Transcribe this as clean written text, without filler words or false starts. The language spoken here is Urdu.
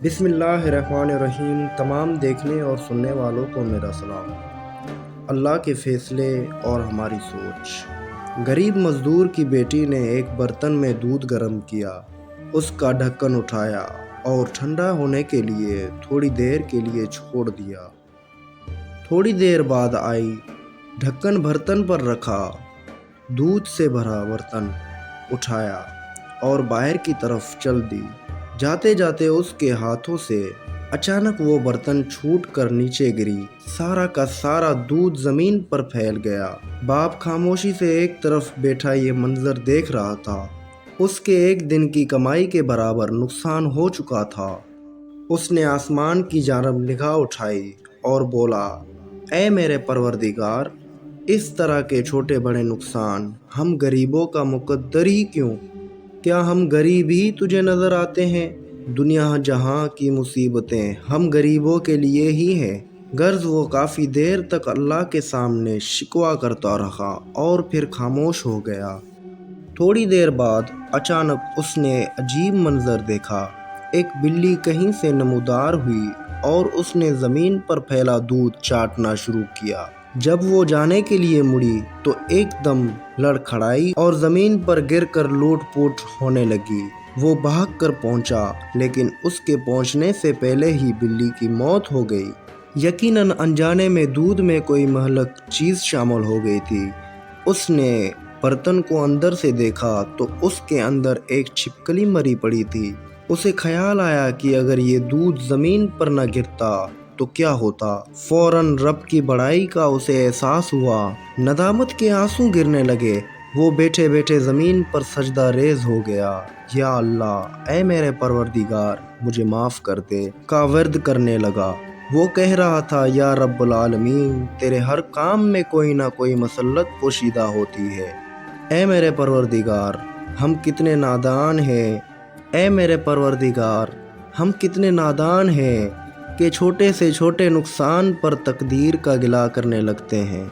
بسم اللہ الرحمن الرحیم۔ تمام دیکھنے اور سننے والوں کو میرا سلام۔ اللہ کے فیصلے اور ہماری سوچ۔ غریب مزدور کی بیٹی نے ایک برتن میں دودھ گرم کیا، اس کا ڈھکن اٹھایا اور ٹھنڈا ہونے کے لیے تھوڑی دیر کے لیے چھوڑ دیا۔ تھوڑی دیر بعد آئی، ڈھکن برتن پر رکھا، دودھ سے بھرا برتن اٹھایا اور باہر کی طرف چل دی۔ جاتے جاتے اس کے ہاتھوں سے اچانک وہ برتن چھوٹ کر نیچے گری، سارا کا سارا دودھ زمین پر پھیل گیا۔ باپ خاموشی سے ایک طرف بیٹھا یہ منظر دیکھ رہا تھا۔ اس کے ایک دن کی کمائی کے برابر نقصان ہو چکا تھا۔ اس نے آسمان کی جانب نگاہ اٹھائی اور بولا، اے میرے پروردگار، اس طرح کے چھوٹے بڑے نقصان ہم غریبوں کا مقدر ہی کیوں؟ کیا ہم غریب ہی تجھے نظر آتے ہیں؟ دنیا جہاں کی مصیبتیں ہم غریبوں کے لیے ہی ہیں۔ غرض وہ کافی دیر تک اللہ کے سامنے شکوہ کرتا رہا اور پھر خاموش ہو گیا۔ تھوڑی دیر بعد اچانک اس نے عجیب منظر دیکھا۔ ایک بلی کہیں سے نمودار ہوئی اور اس نے زمین پر پھیلا دودھ چاٹنا شروع کیا۔ جب وہ جانے کے لیے مڑی تو ایک دم لڑکھڑائی اور زمین پر گر کر لوٹ پوٹ ہونے لگی۔ وہ بھاگ کر پہنچا، لیکن اس کے پہنچنے سے پہلے ہی بلی کی موت ہو گئی۔ یقیناً انجانے میں دودھ میں کوئی مہلک چیز شامل ہو گئی تھی۔ اس نے برتن کو اندر سے دیکھا تو اس کے اندر ایک چھپکلی مری پڑی تھی۔ اسے خیال آیا کہ اگر یہ دودھ زمین پر نہ گرتا تو کیا ہوتا؟ فوراً رب کی بڑائی کا اسے احساس ہوا۔ ندامت کے آنسو گرنے لگے۔ وہ بیٹھے بیٹھے زمین پر سجدہ ریز ہو گیا۔ یا اللہ، اے میرے پروردگار، مجھے معاف کر دے کا ورد کرنے لگا۔ وہ کہہ رہا تھا، یا رب العالمین، تیرے ہر کام میں کوئی نہ کوئی مصلحت پوشیدہ ہوتی ہے۔ اے میرے پروردگار، ہم کتنے نادان ہیں۔ اے میرے پروردگار، ہم کتنے نادان ہیں کہ چھوٹے سے چھوٹے نقصان پر تقدیر کا گلہ کرنے لگتے ہیں۔